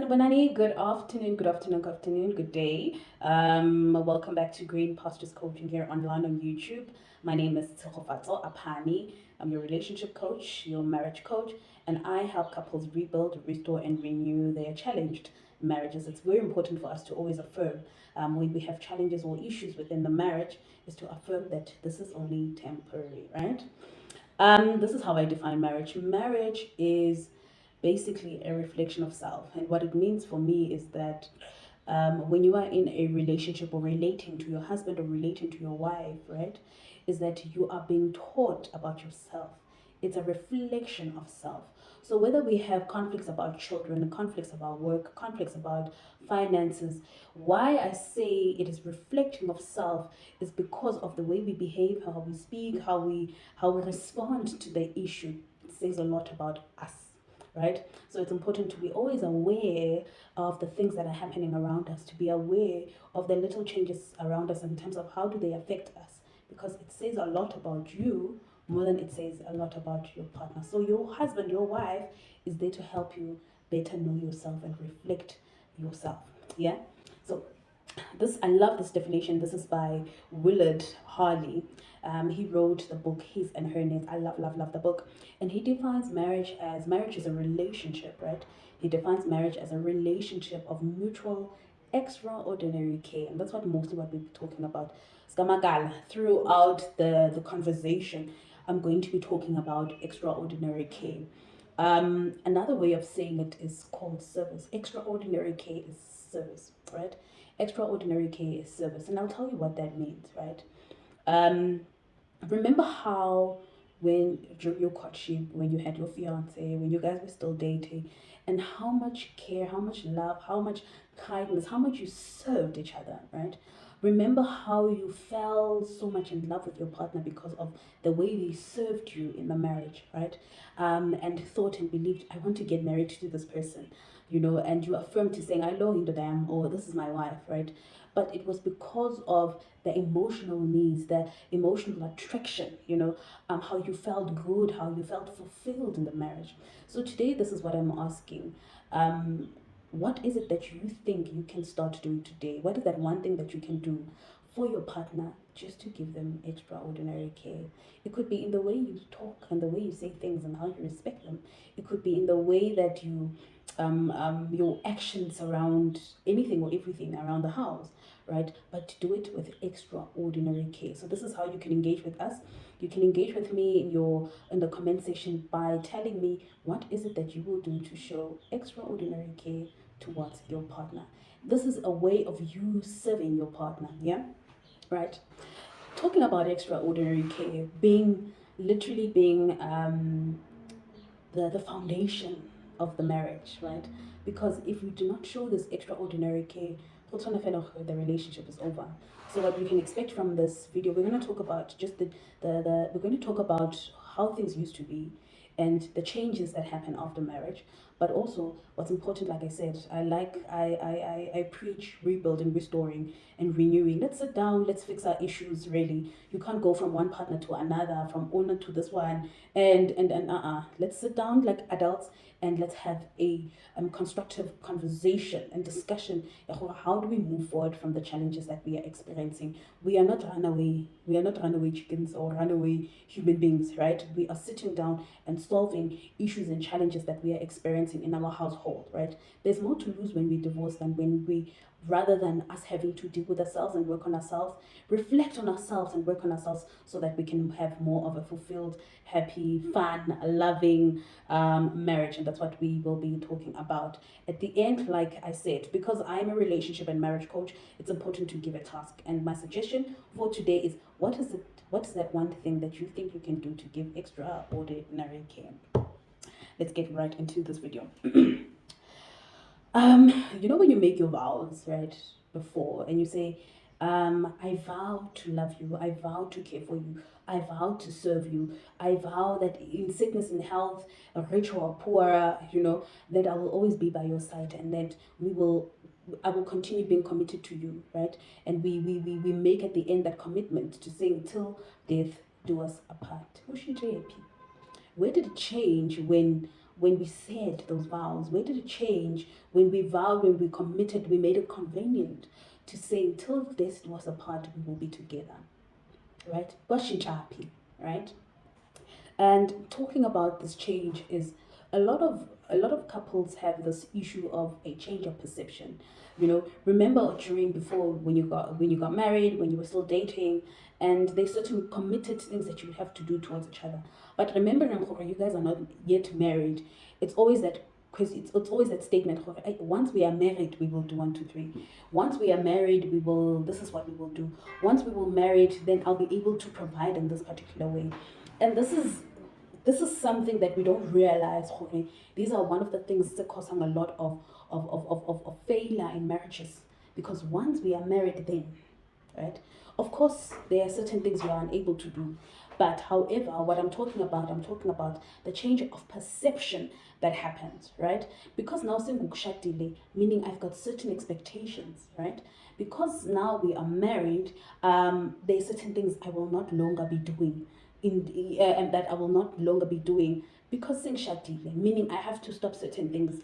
Sanibonani, good afternoon, good afternoon, good afternoon, good day. Welcome back to Green Pastures Coaching here online on YouTube. My name is Tsogofatso Apani. I'm your relationship coach, your marriage coach, and I help couples rebuild, restore, and renew their challenged marriages. It's very important for us to always affirm when we have challenges or issues within the marriage, is to affirm that this is only temporary, right? This is how I define marriage. Marriage is basically a reflection of self. And what it means for me is that when you are in a relationship or relating to your husband or relating to your wife, right, is that you are being taught about yourself. It's a reflection of self. So whether we have conflicts about children, conflicts about work, conflicts about finances, why I say it is reflecting of self is because of the way we behave, how we speak, how we respond to the issue. It says a lot about us, right? So it's important to be always aware of the things that are happening around us, to be aware of the little changes around us in terms of how do they affect us, because it says a lot about you more than it says a lot about your partner. So your husband, your wife is there to help you better know yourself and reflect yourself. Yeah. So this, I love this definition. This is by Willard Harley. He wrote the book His and Her Needs. I love the book. And he defines marriage is a relationship, right? He defines marriage as a relationship of mutual extraordinary care. And that's mostly what we're talking about. Skamagal, throughout the conversation, I'm going to be talking about extraordinary care. Another way of saying it is called service. Extraordinary care is service, right? Extraordinary care is service. And I'll tell you what that means, right? Um, Remember how when during your courtship, when you had your fiance, when you guys were still dating, and how much care, how much love, how much kindness, how much you served each other, right? Remember how you fell so much in love with your partner because of the way they served you in the marriage, right? And thought and believed, I want to get married to this person, and you affirmed to saying, I love him to them, or this is my wife, right? But it was because of the emotional needs, the emotional attraction, how you felt good, how you felt fulfilled in the marriage. So today, this is what I'm asking. What is it that you think you can start doing today? What is that one thing that you can do for your partner just to give them extraordinary care? It could be in the way you talk and the way you say things and how you respect them. It could be in the way that your actions around anything or everything around the house, right? But to do it with extraordinary care. So this is how you can engage with us. You can engage with me in the comment section by telling me what is it that you will do to show extraordinary care towards your partner. This is a way of you serving your partner, yeah? Right? Talking about extraordinary care, being the foundation of the marriage, right? Because if you do not show this extraordinary care, the relationship is over. So what we can expect from this video, we're going to talk about just we're going to talk about how things used to be and the changes that happen after marriage. But also what's important, like I said, I preach rebuilding, restoring, and renewing. Let's sit down, let's fix our issues. Really, you can't go from one partner to another, from owner to this one, and let's sit down like adults and let's have a constructive conversation and discussion. How do we move forward from the challenges that we are experiencing? We are not runaway chickens or runaway human beings, right? We are sitting down and solving issues and challenges that we are experiencing in our household, right? There's more to lose when we divorce than when we, rather than us having to deal with ourselves and work on ourselves, reflect on ourselves and work on ourselves so that we can have more of a fulfilled, happy, fun, loving marriage. And that's what we will be talking about at the end. Like I said, because I'm a relationship and marriage coach, it's important to give a task. And my suggestion for today is, what's that one thing that you think you can do to give extraordinary care? Let's get right into this video. When you make your vows, right, before, and you say, I vow to love you, I vow to care for you, I vow to serve you, I vow that in sickness and health, rich or poor, that I will always be by your side, and that I will continue being committed to you, right? And we make at the end that commitment to saying, till death do us apart. Where did it change when when we said those vows? Where did it change when we vowed, when we committed, we made it convenient to say, till death do us apart, we will be together, right? Bashinchapi, right? And talking about this change is a lot of couples have this issue of a change of perception. Remember during before when you got married, when you were still dating, and there's certain committed things that you have to do towards each other. But remember, you guys are not yet married. It's always that because it's always that statement, once we are married, we will do one, two, three. Once we are married, we will, this is what we will do. Once we will married, then I'll be able to provide in this particular way. And this is something that we don't realize. These are one of the things that causing a lot of failure in marriages. Because once we are married, then, right? Of course, there are certain things you are unable to do. But however, what I'm talking about the change of perception that happens, right? Because now delay, meaning I've got certain expectations, right? Because now we are married, there are certain things I will not longer be doing and that I will not longer be doing because sengishadile, meaning I have to stop certain things.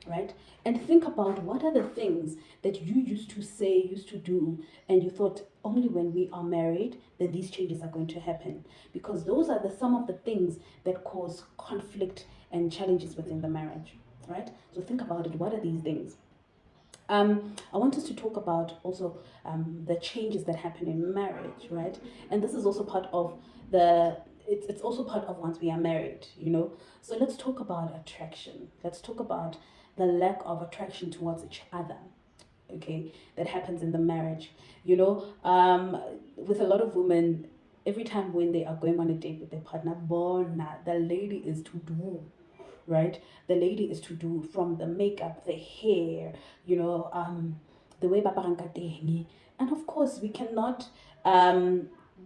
Right? And think about what are the things that you used to say, used to do, and you thought only when we are married that these changes are going to happen. Because those are some of the things that cause conflict and challenges within the marriage. Right? So think about it. What are these things? I want us to talk about also the changes that happen in marriage, right? And this is also part of it's also part of once we are married. So let's talk about attraction. Let's talk about the lack of attraction towards each other, okay, that happens in the marriage. With a lot of women, every time when they are going on a date with their partner, bona, the lady is to do, right? The lady is to do from the makeup, the hair, the way babarankatengi. And of course, we cannot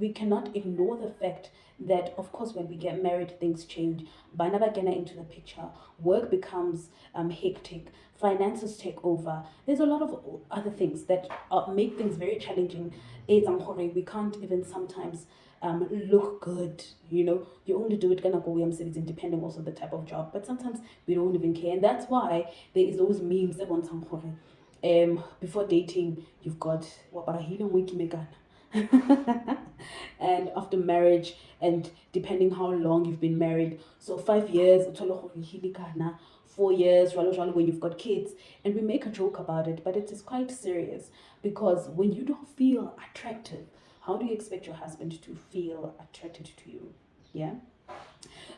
ignore the fact that of course when we get married things change. Banabagena into the picture, work becomes hectic, finances take over. There's a lot of other things that make things very challenging. We can't even sometimes look good. You only do it gonna go cities depending also the type of job, but sometimes we don't even care. And that's why there is those memes that want some before dating you've got and after marriage, and depending how long you've been married, so 5 years, 4 years, when you've got kids, and we make a joke about it, but it is quite serious. Because when you don't feel attractive, how do you expect your husband to feel attracted to you? Yeah.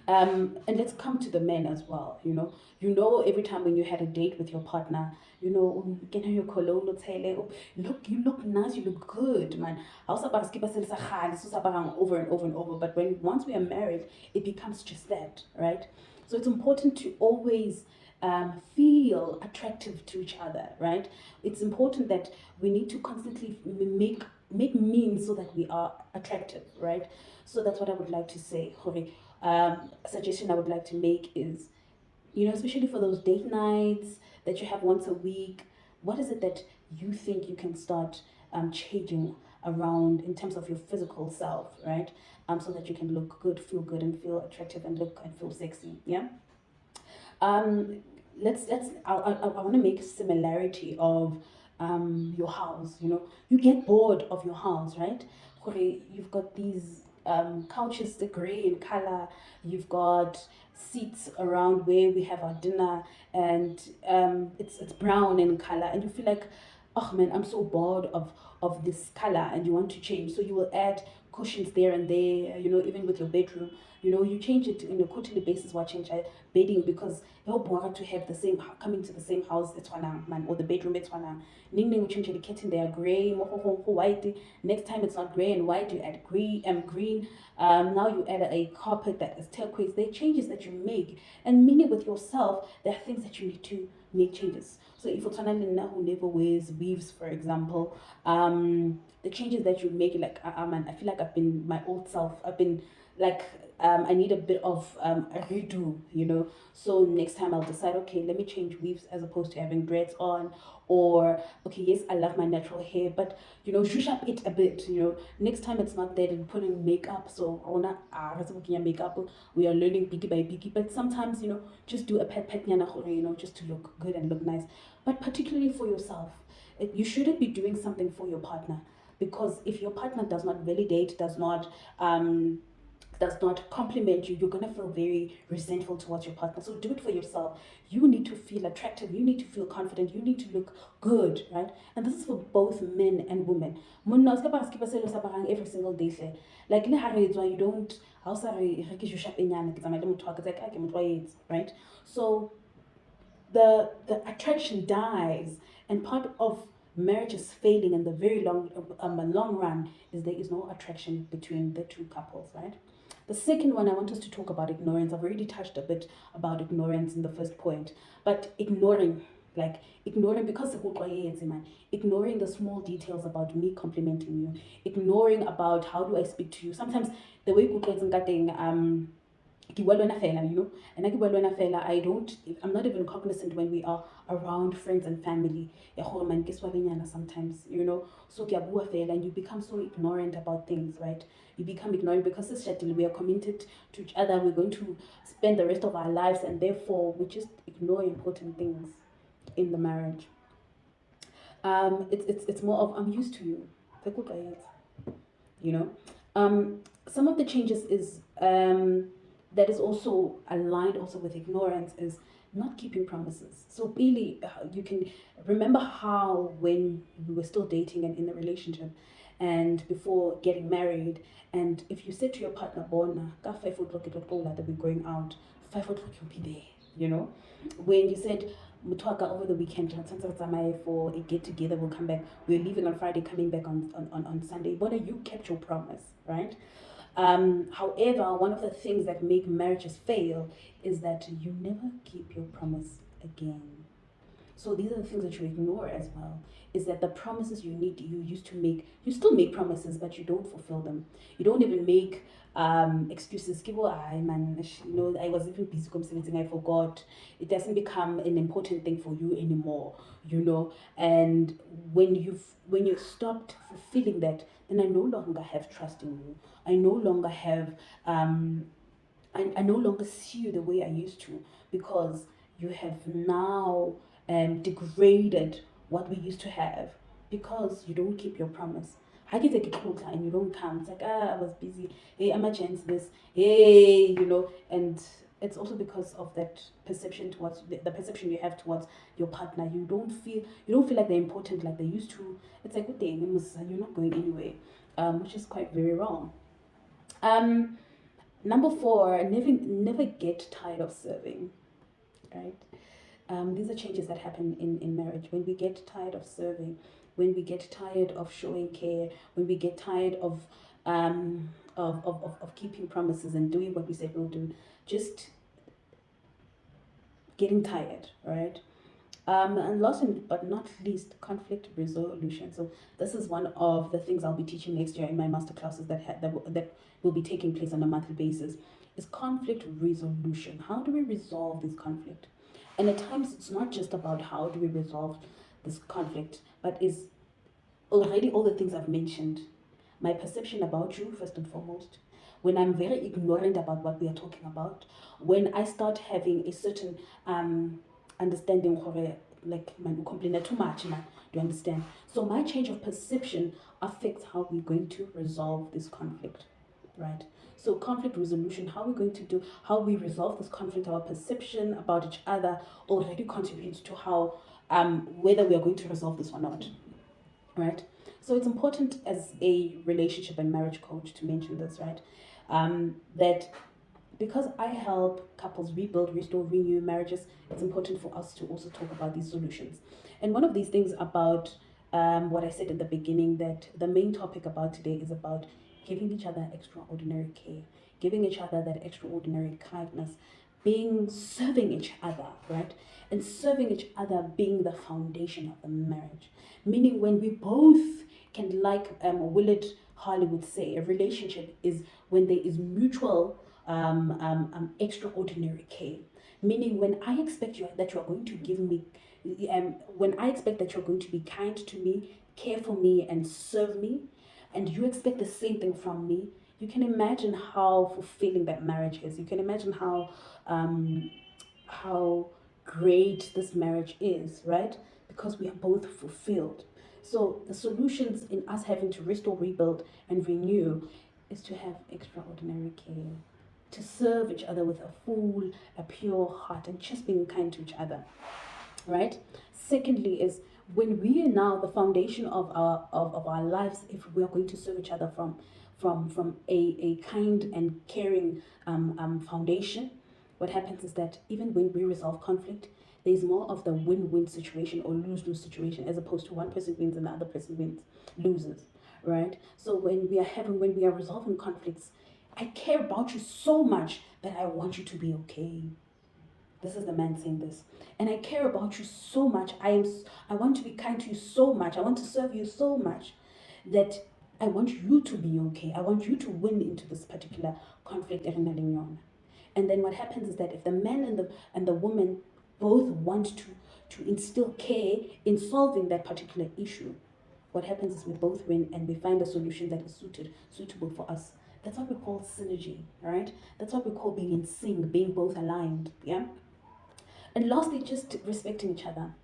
And let's come to the men as well. Every time when you had a date with your partner, get on your cologne, you look nice, you look good, man. Over and over and over. But once we are married, it becomes just that, right? So it's important to always feel attractive to each other, right? It's important that we need to constantly make means so that we are attractive, right? So that's what I would like to say, Jorge. Suggestion I would like to make is, especially for those date nights that you have once a week, what is it that you think you can start changing around in terms of your physical self, right? So that you can look good, feel good, and feel attractive, and look and feel sexy. Yeah. Let's I want to make a similarity of your house. You get bored of your house, right? You've got these couches, the gray in color. You've got seats around where we have our dinner, and it's brown in color, and you feel like, oh man, I'm so bored of this color, and you want to change. So you will add cushions there and there. Even with your bedroom, you change it in a quarterly basis. What change bedding, because you're bored to have the same coming to the same house. It's one man, or the bedroom. It's one. Ning change the curtain. They are gray, white. Next time it's not gray and white. You add green. Now you add a carpet that is turquoise. There are changes that you make, and meaning with yourself, there are things that you need to make changes. So if you're someone who never wears weaves, for example, the changes that you make, like man, I feel like I've been my old self. I've been like I need a bit of a redo, you know. So next time I'll decide, okay, let me change weaves as opposed to having dreads on, or okay, yes, I love my natural hair, but you know, zhuzh up it a bit, you know. Next time it's not that and putting makeup. So ona makeup, we are learning biggie by biggie, but sometimes, you know, just do a pet you know, just to look good and look nice. But particularly for yourself, you shouldn't be doing something for your partner, because if your partner does not validate, does not compliment you, you're gonna feel very resentful towards your partner. So do it for yourself. You need to feel attractive, you need to feel confident, you need to look good, right? And this is for both men and women. Every single day. Like you don't right? So the attraction dies, and part of marriage is failing in the very long run is there is no attraction between the two couples, right? The second one, I want us to talk about ignorance. I've already touched a bit about ignorance in the first point, but ignoring because ignoring the small details about me complimenting you, ignoring about how do I speak to you. Sometimes the way you know, and I don't, I'm not even cognizant when we are around friends and family. Sometimes, you know, so and you become so ignorant about things, right? You become ignorant because it's scheduled, we are committed to each other, we're going to spend the rest of our lives, and therefore we just ignore important things in the marriage. It's more of I'm used to you. You know, some of the changes is that is also aligned also with ignorance is not keeping promises. So really, you can remember how when we were still dating and in a relationship and before getting married, and if you said to your partner, bona ka 5 o'clock that we're going out, 5 o'clock you'll be there, you know. When you said Mutwaka over the weekend, for a get together, we'll come back. We're leaving on Friday, coming back on Sunday. Bona, you kept your promise, right? However, one of the things that make marriages fail is that you never keep your promise again. So these are the things that you ignore as well. Is that the promises you used to make, you still make promises, but you don't fulfill them. You don't even make excuses. I man, you know, I was even busy something, I forgot. It doesn't become an important thing for you anymore, you know. And when you stopped fulfilling that, then I no longer have trust in you. I no longer have I no longer see you the way I used to, because you have now degraded what we used to have, because you don't keep your promise. I get a quota and you don't come. It's like, I was busy. Hey, I'm a chance this. Hey, you know, and it's also because of that perception towards the perception you have towards your partner. You don't feel like they're important like they used to. It's a good thing. You're not going anywhere, which is quite very wrong. Number four, never get tired of serving, right? These are changes that happen in marriage. When we get tired of serving, when we get tired of showing care, when we get tired of keeping promises and doing what we said we'll do, just getting tired, right? And last but not least, conflict resolution. So this is one of the things I'll be teaching next year in my master classes that will be taking place on a monthly basis. Is conflict resolution. How do we resolve this conflict? And at times, it's not just about how do we resolve this conflict, but is already all the things I've mentioned. My perception about you, first and foremost. When I'm very ignorant about what we are talking about, when I start having a certain understanding of like man complain too much, man. Do you understand? So my change of perception affects how we're going to resolve this conflict, right? So conflict resolution, how we're going to do, how we resolve this conflict, our perception about each other already contributes to how whether we are going to resolve this or not, right? So it's important as a relationship and marriage coach to mention this, right? That because I help couples rebuild, restore, renew marriages, it's important for us to also talk about these solutions. And one of these things about what I said in the beginning, that the main topic about today is about giving each other extraordinary care, giving each other that extraordinary kindness, serving each other, right? And serving each other being the foundation of the marriage. Meaning when we both can, like Willard Harley would say, a relationship is when there is mutual extraordinary care. Meaning, when I expect that you are going to give me, when I expect that you're going to be kind to me, care for me, and serve me, and you expect the same thing from me, you can imagine how fulfilling that marriage is. You can imagine how great this marriage is, right? Because we are both fulfilled. So the solutions in us having to restore, rebuild, and renew is to have extraordinary care, to serve each other with a pure heart, and just being kind to each other, right? Secondly, is when we are now the foundation of our lives, if we are going to serve each other from a kind and caring foundation, what happens is that even when we resolve conflict, there's more of the win-win situation or lose-lose situation, as opposed to one person wins and the other person loses, right? So when we are resolving conflicts, I care about you so much that I want you to be okay. This is the man saying this. And I care about you so much. I want to be kind to you so much. I want to serve you so much that I want you to be okay. I want you to win into this particular conflict. And then what happens is that if the man and the woman both want to instill care in solving that particular issue, what happens is we both win and we find a solution that is suitable for us. That's what we call synergy, right? That's what we call being in sync, being both aligned. Yeah. And lastly, just respecting each other,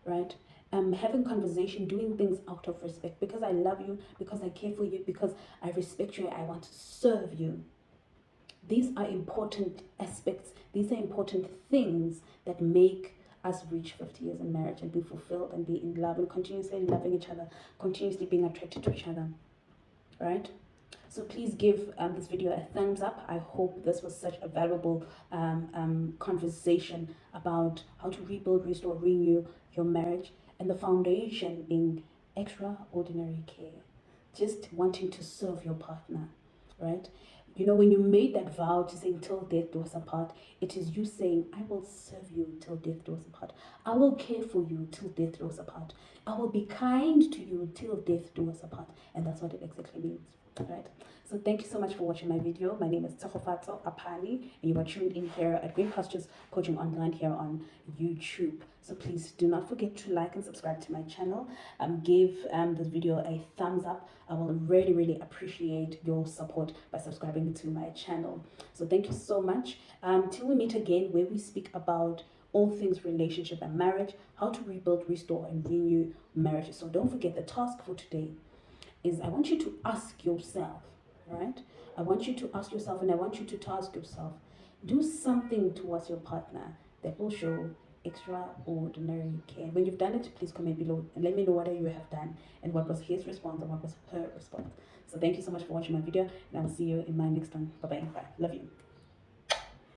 right? Having conversation, doing things out of respect, because I love you, because I care for you, because I respect you, I want to serve you. These are important aspects. These are important things that make us reach 50 years in marriage and be fulfilled and be in love and continuously loving each other, continuously being attracted to each other, right? So please give this video a thumbs up. I hope this was such a valuable conversation about how to rebuild, restore, renew your marriage, and the foundation being extraordinary care. Just wanting to serve your partner, right? You know, when you made that vow to say, till death do us apart, it is you saying, I will serve you till death do us apart. I will care for you till death do us apart. I will be kind to you till death do us apart. And that's what it exactly means. Right. So thank you so much for watching my video. My name is Apani, and you are tuned in here at Green Pastures Coaching Online here on YouTube. So please do not forget to like and subscribe to my channel. Give this video a thumbs up. I will really appreciate your support by subscribing to my channel. So thank you so much. Till we meet again, where we speak about all things relationship and marriage, how to rebuild, restore, and renew marriages. So don't forget the task for today is I want you to ask yourself, right? I want you to ask yourself, and I want you to task yourself, do something towards your partner that will show extraordinary care. When you've done it, please comment below and let me know what you have done and what was his response and what was her response. So thank you so much for watching my video, and I will see you in my next one. Bye. Love you.